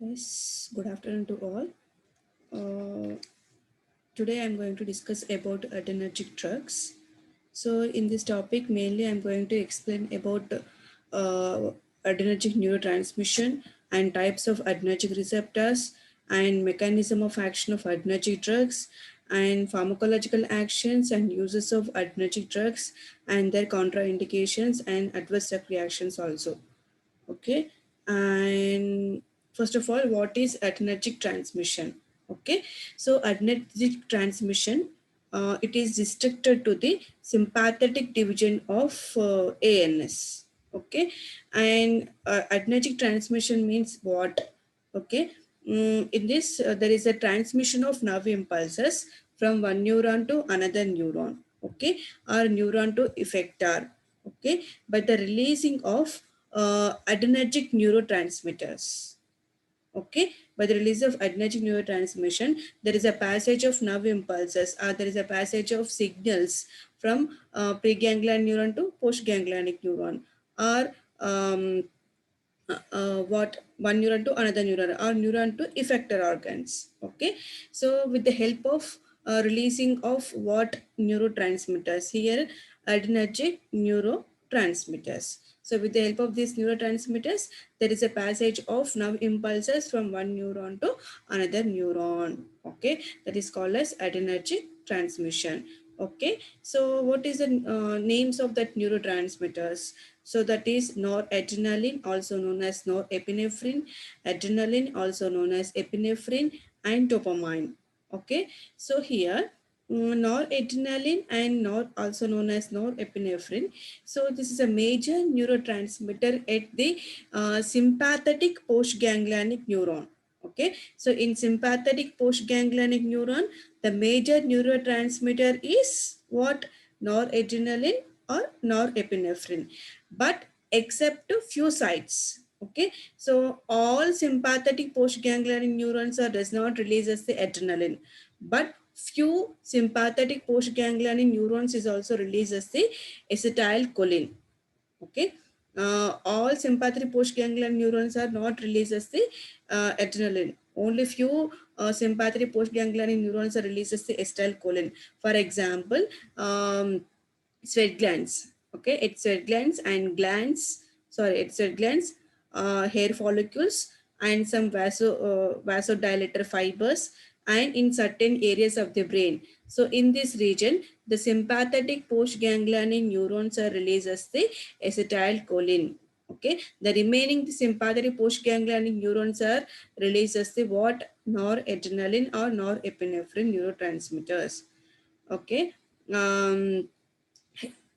Yes, good afternoon to all. Uh, Today I'm going to discuss about adrenergic drugs. So in this topic, mainly I'm going to explain about adrenergic neurotransmission and types of adrenergic receptors and mechanism of action of adrenergic drugs and pharmacological actions and uses of adrenergic drugs and their contraindications and adverse reactions also. Okay, and first of all, what is adrenergic transmission? Okay, so adrenergic transmission, it is restricted to the sympathetic division of ANS. Okay, and adrenergic transmission means what? Okay, in this there is a transmission of nerve impulses from one neuron to another neuron. Okay, or neuron to effector. Okay, by the releasing of adrenergic neurotransmitters. Okay, by the release of adrenergic neurotransmission, there is a passage of nerve impulses, or there is a passage of signals from preganglion neuron to postganglionic neuron, or what one neuron to another neuron or neuron to effector organs. Okay, so with the help of releasing of what neurotransmitters here, adrenergic neurotransmitters. So with the help of these neurotransmitters, there is a passage of nerve impulses from one neuron to another neuron. Okay, that is called as adrenergic transmission. Okay, so what is the names of that neurotransmitters? So that is noradrenaline, also known as norepinephrine, adrenaline, also known as epinephrine, and dopamine. Okay, so here noradrenaline and nor also known as norepinephrine. So this is a major neurotransmitter at the sympathetic postganglionic neuron. Okay, so in sympathetic postganglionic neuron, the major neurotransmitter is what? Noradrenaline or norepinephrine, but except to few sites. Okay, so all sympathetic postganglionic neurons are does not release as the adrenaline, but few sympathetic postganglionic neurons is also released as the acetylcholine. Okay, all sympathetic postganglion neurons are not released as the adrenaline. Only few sympathetic postganglionic neurons are released as the acetylcholine. For example, sweat glands. Okay, it's sweat glands and glands. Sorry, it's sweat glands, hair follicles, and some vasodilator fibers, and in certain areas of the brain. So in this region, the sympathetic postganglionic neurons are released as the acetylcholine. Okay, the remaining the sympathetic postganglionic neurons are released as the what? Noradrenaline or norepinephrine neurotransmitters. Okay, um,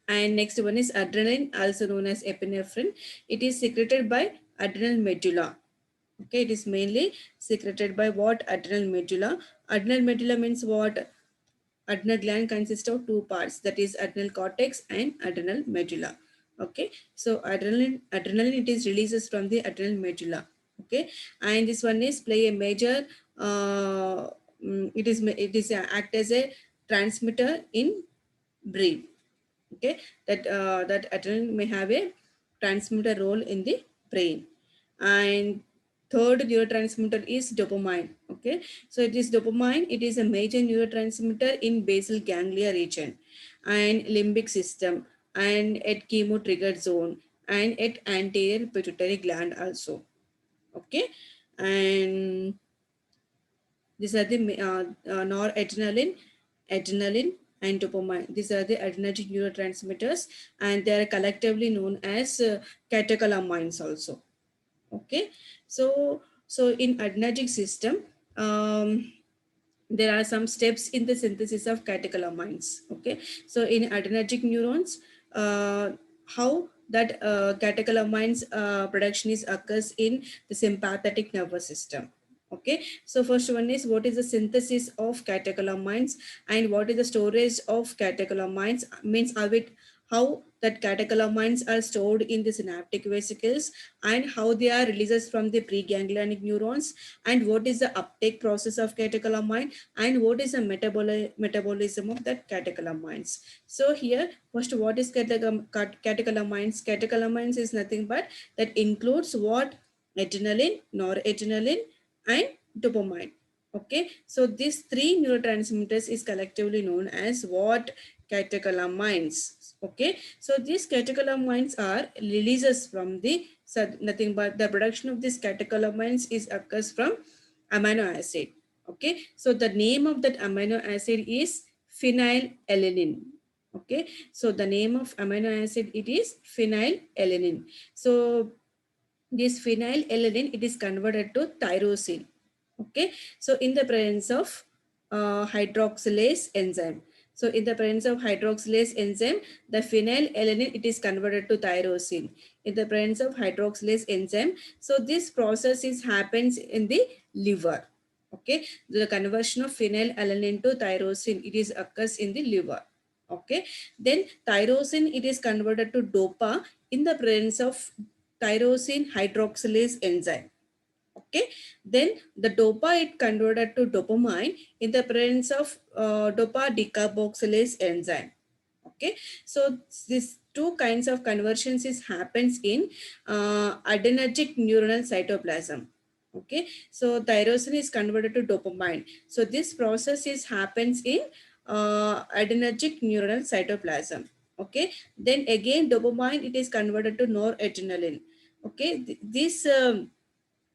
and next one is adrenaline, also known as epinephrine. It is secreted by adrenal medulla. Okay, it is mainly secreted by what? Adrenal medulla. Adrenal medulla means what? Adrenal gland consists of two parts, that is adrenal cortex and adrenal medulla. Okay, so adrenaline it is releases from the adrenal medulla. Okay, and this one is play a major it is act as a transmitter in brain. Okay, that adrenaline may have a transmitter role in the brain. And third neurotransmitter is dopamine. Okay, so it is dopamine, it is a major neurotransmitter in basal ganglia region and limbic system and at chemo triggered zone and at anterior pituitary gland also. Okay, and these are the noradrenaline, adrenaline, and dopamine. These are the adrenergic neurotransmitters, and they are collectively known as catecholamines also. Okay, so in adrenergic system, um, there are some steps in the synthesis of catecholamines. Okay, so in adrenergic neurons, how that catecholamines production is occurs in the sympathetic nervous system. Okay, so first one is what is the synthesis of catecholamines and what is the storage of catecholamines, means how that catecholamines are stored in the synaptic vesicles and how they are releases from the preganglionic neurons, and what is the uptake process of catecholamine and what is the metabolism of that catecholamines. So here first, what is catecholamines? Catecholamines is nothing but that includes what? adrenaline, noradrenaline, and dopamine. Okay, so these three neurotransmitters is collectively known as what? Catecholamines. Okay, so these catecholamines are releases from the, so nothing but the production of these catecholamines is occurs from amino acid. Okay, so the name of that amino acid is phenylalanine. Okay, so the name of amino acid, it is phenylalanine. So this phenylalanine, it is converted to tyrosine. Okay, so in the presence of hydroxylase enzyme, so in the presence of hydroxylase enzyme, the phenylalanine, it is converted to tyrosine in the presence of hydroxylase enzyme. So this process is happens in the liver. Okay, the conversion of phenylalanine to tyrosine, it is occurs in the liver. Okay, then tyrosine, it is converted to dopa in the presence of tyrosine hydroxylase enzyme. Okay, then the dopa, it converted to dopamine in the presence of dopa decarboxylase enzyme. Okay, so these two kinds of conversions is happens in adrenergic neuronal cytoplasm. Okay, so tyrosine is converted to dopamine, so this process is happens in adrenergic neuronal cytoplasm. Okay, then again dopamine, it is converted to noradrenaline. Okay, this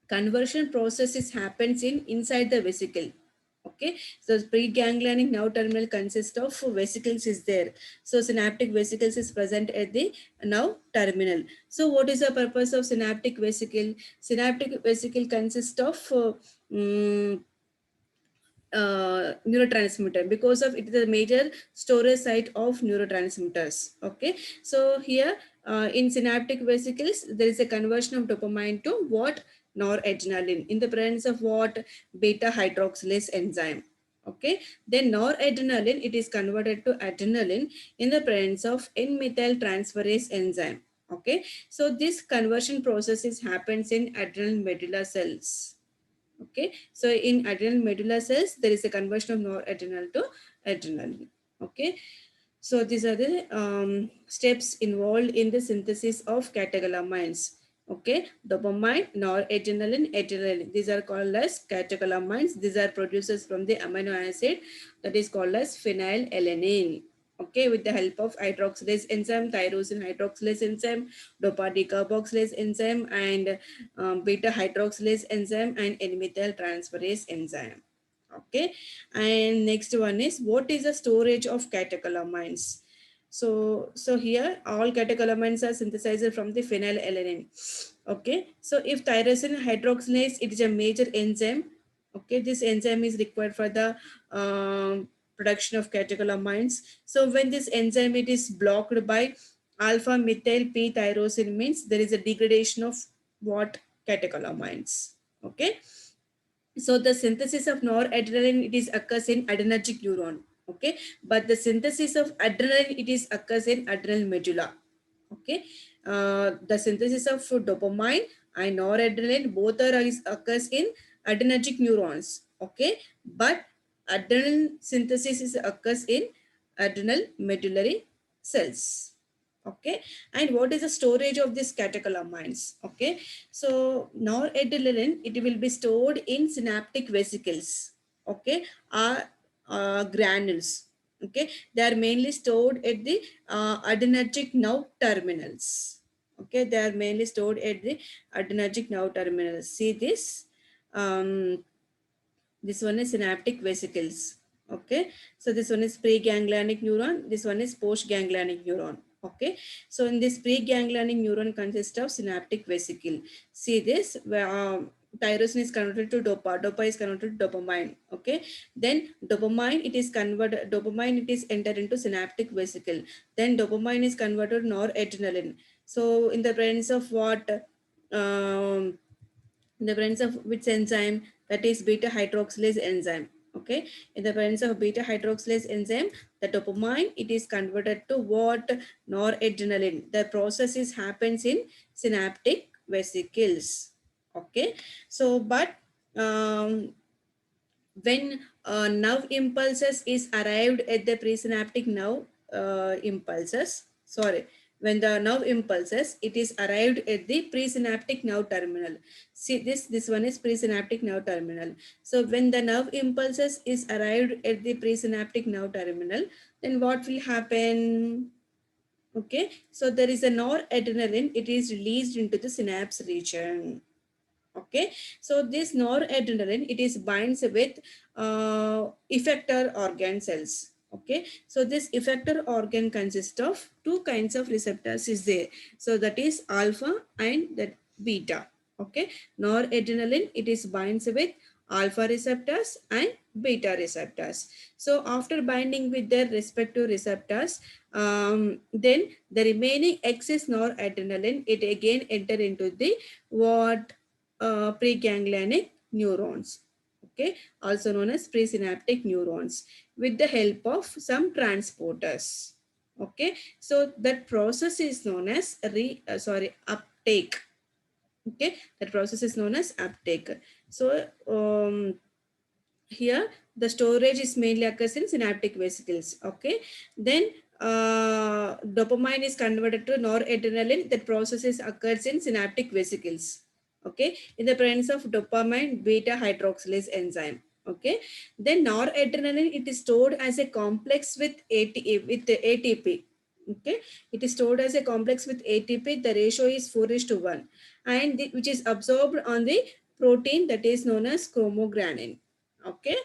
conversion process is happens in inside the vesicle. Okay, so preganglionic nerve terminal consists of vesicles is there, so synaptic vesicles is present at the nerve terminal. So what is the purpose of synaptic vesicle? Synaptic vesicle consists of neurotransmitter, because of it is a major storage site of neurotransmitters. Okay, so here in synaptic vesicles, there is a conversion of dopamine to what? Noradrenaline in the presence of what? Beta hydroxylase enzyme. Okay, then noradrenaline, it is converted to adrenaline in the presence of n-methyl transferase enzyme. Okay, so this conversion process is happens in adrenal medulla cells. Okay, so in adrenal medulla cells, there is a conversion of noradrenal to adrenaline. Okay, so these are the steps involved in the synthesis of catecholamines. Okay, dopamine, noradrenaline, adrenaline. These are called as catecholamines. These are producers from the amino acid that is called as phenylalanine. Okay, with the help of hydroxylase enzyme, tyrosine hydroxylase enzyme, dopa decarboxylase enzyme, and beta hydroxylase enzyme, and n-methyl transferase enzyme. Okay, and next one is what is the storage of catecholamines? So here all catecholamines are synthesized from the phenylalanine. Okay, so if tyrosine hydroxylase, it is a major enzyme. Okay, this enzyme is required for the production of catecholamines. So when this enzyme, it is blocked by alpha methyl p tyrosine, means there is a degradation of what? Catecholamines. Okay, so the synthesis of noradrenaline, it is occurs in adrenergic neuron. Okay, but the synthesis of adrenaline, it is occurs in adrenal medulla. Okay, the synthesis of dopamine and noradrenaline, both are is occurs in adrenergic neurons. Okay, but adrenal synthesis is occurs in adrenal medullary cells. Okay, and what is the storage of this catecholamines? Okay, so noradrenaline, it will be stored in synaptic vesicles. Okay, are granules. Okay, they are mainly stored at the adrenergic nerve terminals. Okay, they are mainly stored at the adrenergic nerve terminals. See this, um, this one is synaptic vesicles. Okay, so this one is preganglionic neuron, this one is postganglionic neuron. Okay, so in this preganglionic neuron consists of synaptic vesicle. See this, where tyrosine is converted to dopa, dopa is converted to dopamine. Okay, then dopamine, it is converted, dopamine, it is entered into synaptic vesicle, then dopamine is converted to noradrenaline. So in the presence of what? um, in the presence of which enzyme? That is beta hydroxylase enzyme. Okay, in the presence of beta hydroxylase enzyme, the dopamine, it is converted to what? Noradrenaline. The process is happens in synaptic vesicles. Okay, so but um, when nerve impulses is arrived at the presynaptic nerve impulses, sorry, when the nerve impulses, it is arrived at the presynaptic nerve terminal. See this one is presynaptic nerve terminal. So when the nerve impulses is arrived at the presynaptic nerve terminal, then what will happen? Okay, so there is a noradrenaline, it is released into the synapse region. Okay, so this noradrenaline, it is binds with effector organ cells. Okay, so this effector organ consists of two kinds of receptors is there, so that is alpha and that beta. Okay, noradrenaline, it is binds with alpha receptors and beta receptors. So after binding with their respective receptors, then the remaining excess noradrenaline, it again enter into the what preganglionic neurons, okay, also known as presynaptic neurons, with the help of some transporters. Okay, so that process is known as uptake. Okay, that process is known as uptake. So here the storage is mainly occurs in synaptic vesicles. Okay, then dopamine is converted to noradrenaline, that processes occurs in synaptic vesicles. Okay, in the presence of dopamine beta hydroxylase enzyme. Okay, then noradrenaline, it is stored as a complex with ATP. Okay, it is stored as a complex with ATP, the ratio is 4:1, and which is absorbed on the protein that is known as chromogranin. Okay,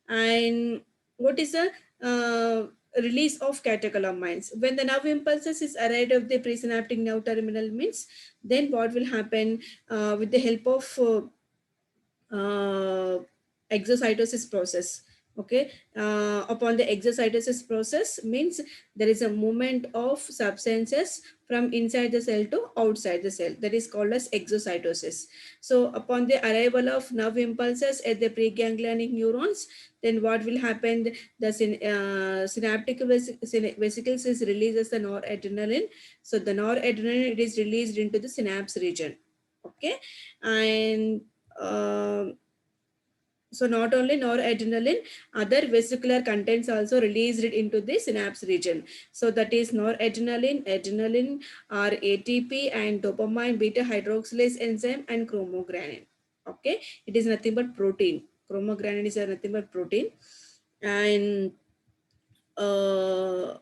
and what is the release of catecholamines? When the nerve impulses is arrived of the presynaptic nerve terminal means, then what will happen with the help of uh, exocytosis process. Okay, upon the exocytosis process means there is a movement of substances from inside the cell to outside the cell, that is called as exocytosis. So upon the arrival of nerve impulses at the preganglionic neurons, then what will happen? The synaptic vesicles is released as the noradrenaline. So the noradrenaline, it is released into the synapse region. Okay, and so not only noradrenaline, other vesicular contents also released into the synapse region. So that is noradrenaline, adrenaline, or ATP, and dopamine, beta hydroxylase enzyme, and chromogranin. Okay, it is nothing but protein. Chromogranin is nothing but protein, and uh,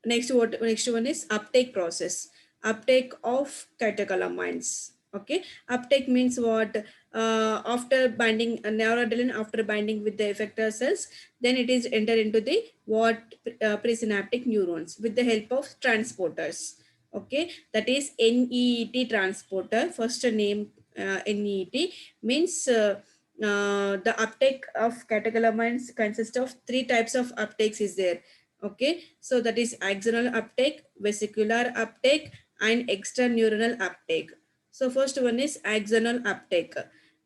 next one is uptake process. Uptake of catecholamines. Okay, uptake means what? After binding neuroadrenaline, after binding with the effector cells, then it is enter into the what presynaptic neurons with the help of transporters. Okay, that is NEET transporter. First name NEET means the uptake of catecholamines consists of three types of uptakes is there. Okay, so that is axonal uptake, vesicular uptake, and extraneuronal uptake. So first one is axonal uptake.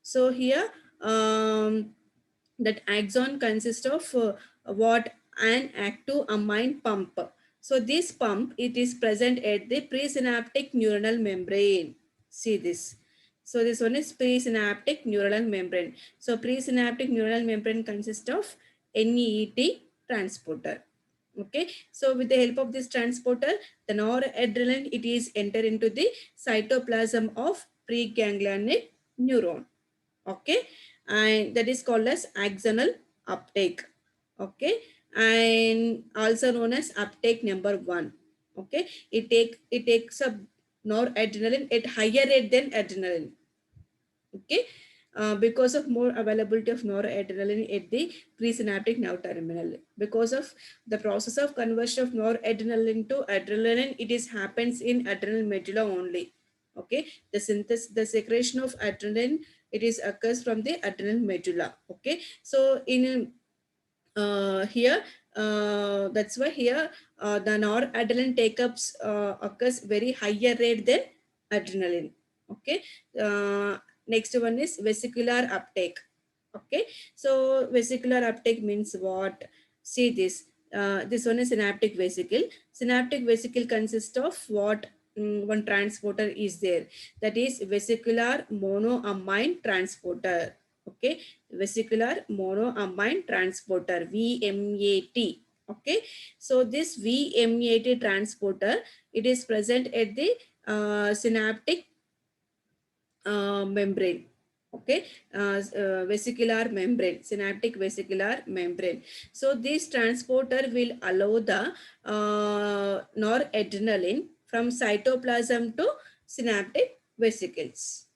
So here that axon consists of what? An active amine pump. So this pump, it is present at the presynaptic neuronal membrane. See this. So this one is presynaptic neuronal membrane. So presynaptic neuronal membrane consists of NEET transporter. Okay, so with the help of this transporter, the noradrenaline, it is enter into the cytoplasm of preganglionic neuron. Okay, and that is called as axonal uptake. Okay, and also known as uptake number one. Okay, it takes a noradrenaline at higher rate than adrenaline. Okay, because of more availability of noradrenaline at the presynaptic nerve terminal, because of the process of conversion of noradrenaline to adrenaline, it is happens in adrenal medulla only. Okay, the secretion of adrenaline, it is occurs from the adrenal medulla. Okay, so in here that's why here the noradrenaline take-ups occurs very higher rate than adrenaline. Okay, uh, next one is vesicular uptake. Okay, so vesicular uptake means what? See this. This one is synaptic vesicle. Synaptic vesicle consists of what? One transporter is there, that is vesicular monoamine transporter. Okay, vesicular monoamine transporter, VMAT. Okay, so this VMAT transporter, it is present at the synaptic membrane. Okay, vesicular membrane, synaptic vesicular membrane. So this transporter will allow the noradrenaline from cytoplasm to synaptic vesicles.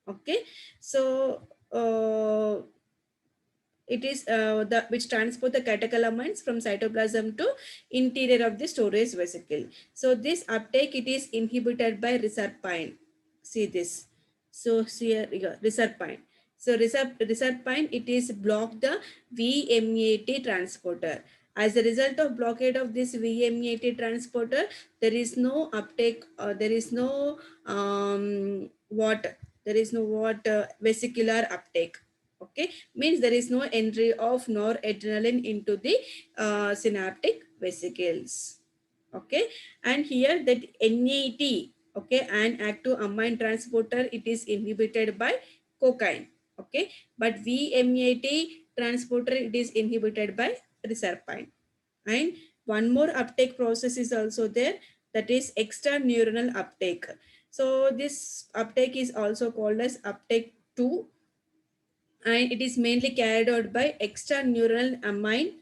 Okay, so it is the which transport the catecholamines from cytoplasm to interior of the storage vesicle. So this uptake, it is inhibited by reserpine. See this. So here reserpine. So reserpine, it is block the VMAT transporter. As a result of blockade of this VMAT transporter, there is no uptake. There is no what? There is no vesicular uptake. Okay, means there is no entry of noradrenaline into the synaptic vesicles. Okay, and here that NAT, okay, and active amine transporter, it is inhibited by cocaine. Okay, but VMAT transporter, it is inhibited by reserpine. And one more uptake process is also there, that is extraneuronal uptake. So this uptake is also called as uptake 2, and it is mainly carried out by extraneuronal amine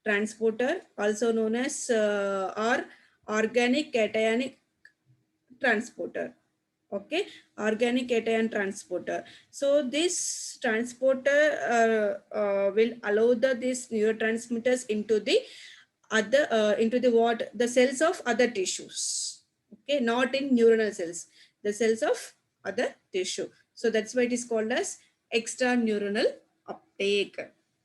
transporter, also known as or organic cationic transporter. Okay, organic cation transporter. So this transporter will allow these neurotransmitters into the other into the what, the cells of other tissues. Okay, not in neuronal cells, the cells of other tissue. So that's why it is called as extraneuronal uptake.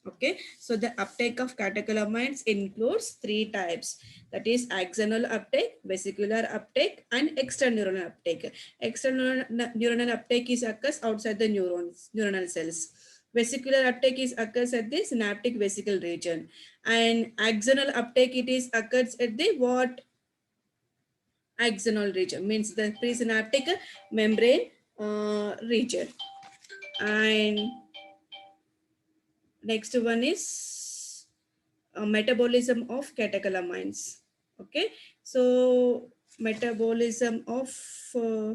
Okay, so the uptake of catecholamines includes three types, that is axonal uptake, vesicular uptake, and extraneuronal uptake. Extraneuronal uptake is occurs outside the neuronal cells. Vesicular uptake is occurs at the synaptic vesicle region, and axonal uptake, it is occurs at the what, axonal region, means the presynaptic membrane region. And next one is metabolism of catecholamines. Okay, so metabolism of uh,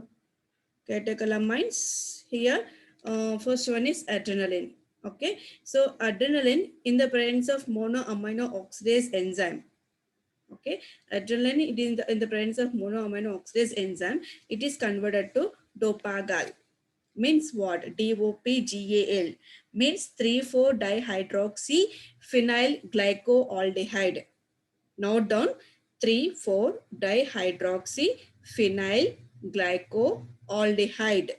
catecholamines here. First one is adrenaline. Okay, so adrenaline in the presence of monoamino oxidase enzyme. Okay, adrenaline, it is in the presence of monoamino oxidase enzyme, it is converted to dopagal. Means what? DOPGAL means 3,4 dihydroxy phenyl glycoaldehyde. Note down, 3,4 dihydroxy phenyl glycoaldehyde.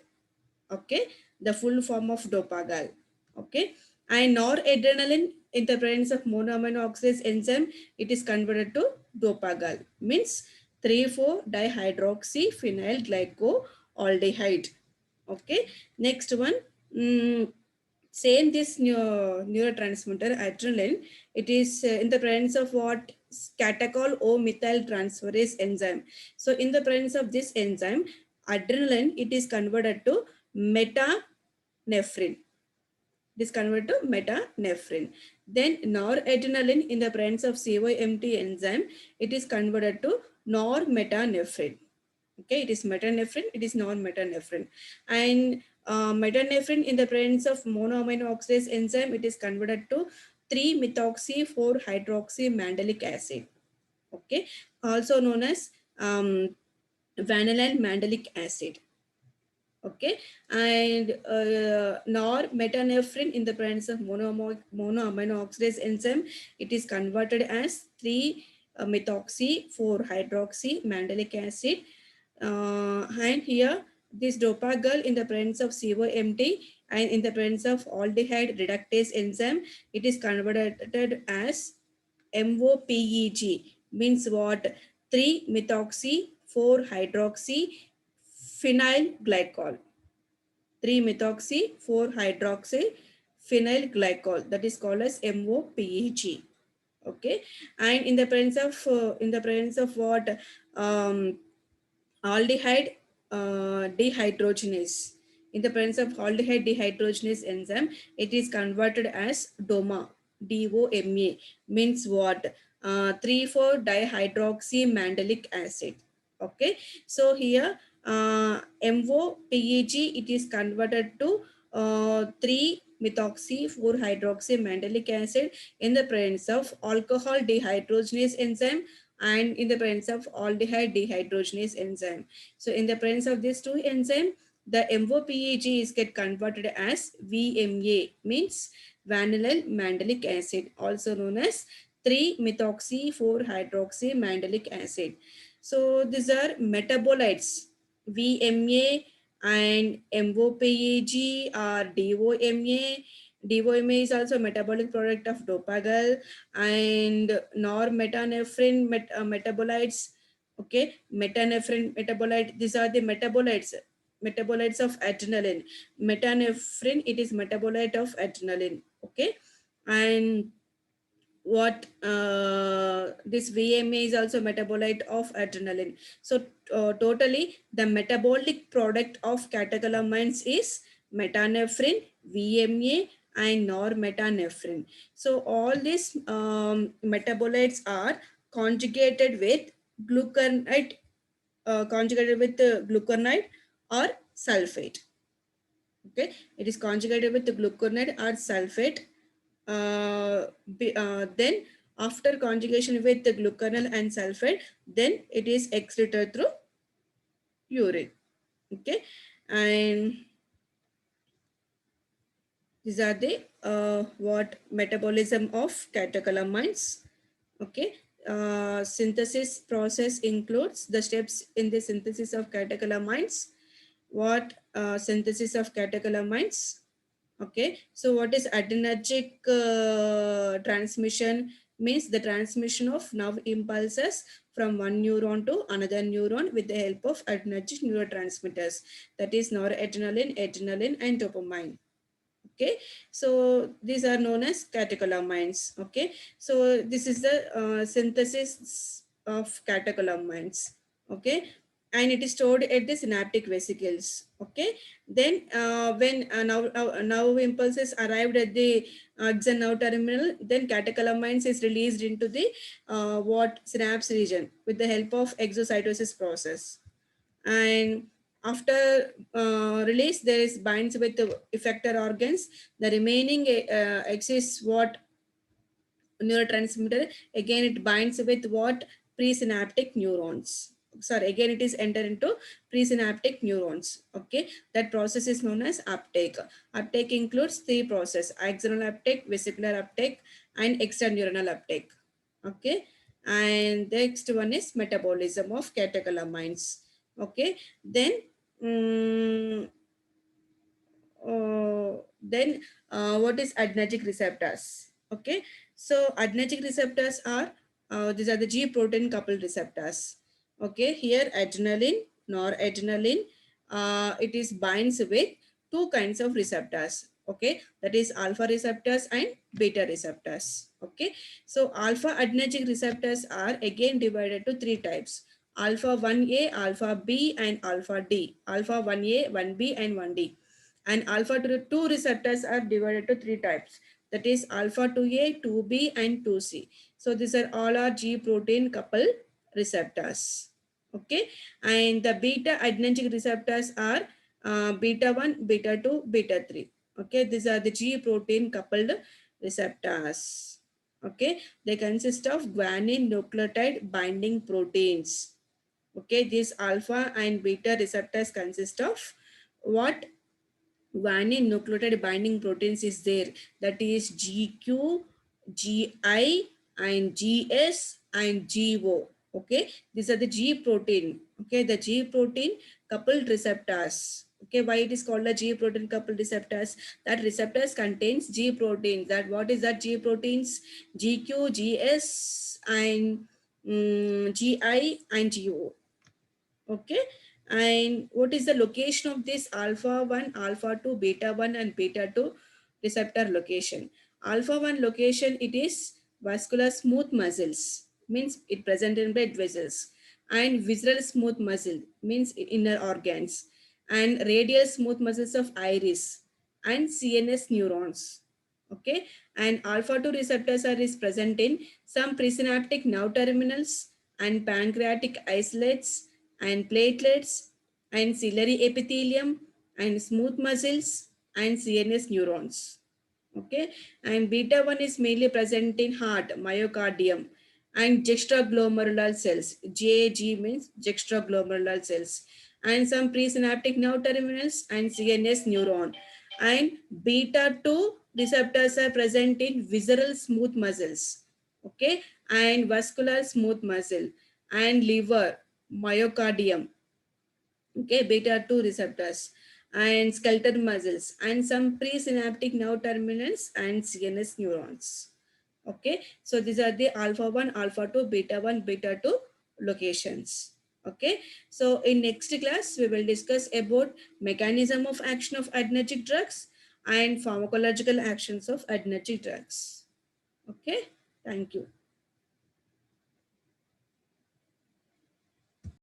Okay, the full form of dopagal. Okay, and noradrenaline in the presence of monoamino oxidase enzyme, it is converted to dopagal, means 3,4 dihydroxy phenyl glycoaldehyde. Okay, next one, same this neurotransmitter adrenaline, it is in the presence of what, catechol O methyl transferase enzyme. So in the presence of this enzyme, adrenaline, it is converted to metanephrine. It is converted to metanephrine. Then noradrenaline in the presence of CYMT enzyme, it is converted to normetanephrine. Okay, it is metanephrine, it is non-metanephrine. And metanephrine in the presence of monoamino oxidase enzyme, it is converted to 3-methoxy-4-hydroxy mandelic acid. Okay, also known as vanillin mandelic acid. Okay, and normetanephrine in the presence of monoamino oxidase enzyme, it is converted as 3-methoxy-4-hydroxy mandelic acid. And here this dopagal in the presence of COMT and in the presence of aldehyde reductase enzyme, it is converted as MOPEG, means what, 3-methoxy-4-hydroxy phenyl glycol. 3-methoxy-4-hydroxy phenyl glycol, that is called as MOPEG. Okay, and in the presence of what, aldehyde dehydrogenase. In the presence of aldehyde dehydrogenase enzyme, it is converted as DOMA, DOMA, means what? 3,4 dihydroxy mandelic acid. Okay, so here MOPEG, it is converted to 3 methoxy 4 hydroxy mandelic acid in the presence of alcohol dehydrogenase enzyme and in the presence of aldehyde dehydrogenase enzyme. So in the presence of these two enzymes, the MOPEG is get converted as VMA, means vanillin mandelic acid, also known as 3-methoxy 4-hydroxy mandelic acid. So these are metabolites. VMA and MOPAG or DOMA. DOMA is also a metabolic product of dopagal, and normetanephrine metabolites. Okay, metanephrine metabolite. These are the metabolites of adrenaline. Metanephrine, it is metabolite of adrenaline. Okay, and what this VMA is also metabolite of adrenaline. So totally the metabolic product of catecholamines is metanephrine, VMA, and normetanephrine. So all these metabolites are conjugated with gluconide, gluconide or sulfate. Okay, it is conjugated with the gluconide or sulfate. Then after conjugation with the glucanol and sulfate, then it is excreted through urine. Okay, and these are the what metabolism of catecholamines. Okay, synthesis process includes the steps in the synthesis of catecholamines. What synthesis of catecholamines? Okay, so what is adrenergic transmission? Means the transmission of nerve impulses from one neuron to another neuron with the help of adrenergic neurotransmitters, that is noradrenaline, adrenaline, and dopamine. Okay, so these are known as catecholamines. Okay, so this is the synthesis of catecholamines. Okay, and it is stored at the synaptic vesicles. Okay, then when now impulses arrived at the axon nerve terminal, then catecholamines is released into the what synapse region with the help of exocytosis process. And after release, there is binds with the effector organs. The remaining exists what neurotransmitter, again it binds with what presynaptic neurons. Sorry, again it is enter into presynaptic neurons. Okay, that process is known as uptake. Uptake includes three processes: axonal uptake, vesicular uptake, and extraneuronal uptake. Okay, and the next one is metabolism of catecholamines. Okay, then um, what is adrenergic receptors? Okay, so adrenergic receptors are these are the G protein coupled receptors. Okay, here adrenaline, noradrenaline, it is binds with two kinds of receptors. Okay, that is alpha receptors and beta receptors. Okay, so alpha adrenergic receptors are again divided to three types: alpha 1A, alpha B, and alpha D. Alpha 1A, 1B, and 1D. And alpha 2 receptors are divided to three types, that is alpha 2A, 2B, and 2C. So these are all are G protein couple receptors. Okay, and the beta adrenergic receptors are beta 1, beta 2, beta 3. Okay, these are the G protein coupled receptors. Okay, they consist of guanine nucleotide binding proteins. Okay, these alpha and beta receptors consist of what guanine nucleotide binding proteins is there, that is GQ, GI, and GS, and GO. Okay, these are the G protein. Okay, the G protein coupled receptors. Okay, why it is called a G protein coupled receptors? That receptors contains G proteins. That what is that G proteins? GQ, GS, and GI, and GO. Okay, and what is the location of this alpha 1, alpha 2, beta 1, and beta 2 receptor location? Alpha 1 location, it is vascular smooth muscles, means it present in blood vessels, and visceral smooth muscle, means inner organs, and radial smooth muscles of iris and CNS neurons. Okay, and alpha 2 receptors are is present in some presynaptic nerve terminals and pancreatic isolates and platelets and ciliary epithelium and smooth muscles and CNS neurons. Okay, and beta 1 is mainly present in heart, myocardium, and juxtaglomerular cells. JG means juxtaglomerular cells, and some presynaptic nerve terminals and CNS neuron. And beta 2 receptors are present in visceral smooth muscles, okay, and vascular smooth muscle, and liver, myocardium, okay, beta 2 receptors, and skeletal muscles, and some presynaptic nerve terminals and CNS neurons. Okay, so these are the alpha 1, alpha 2, beta 1, beta 2 locations. Okay, so in next class we will discuss about mechanism of action of adrenergic drugs and pharmacological actions of adrenergic drugs. Okay, thank you.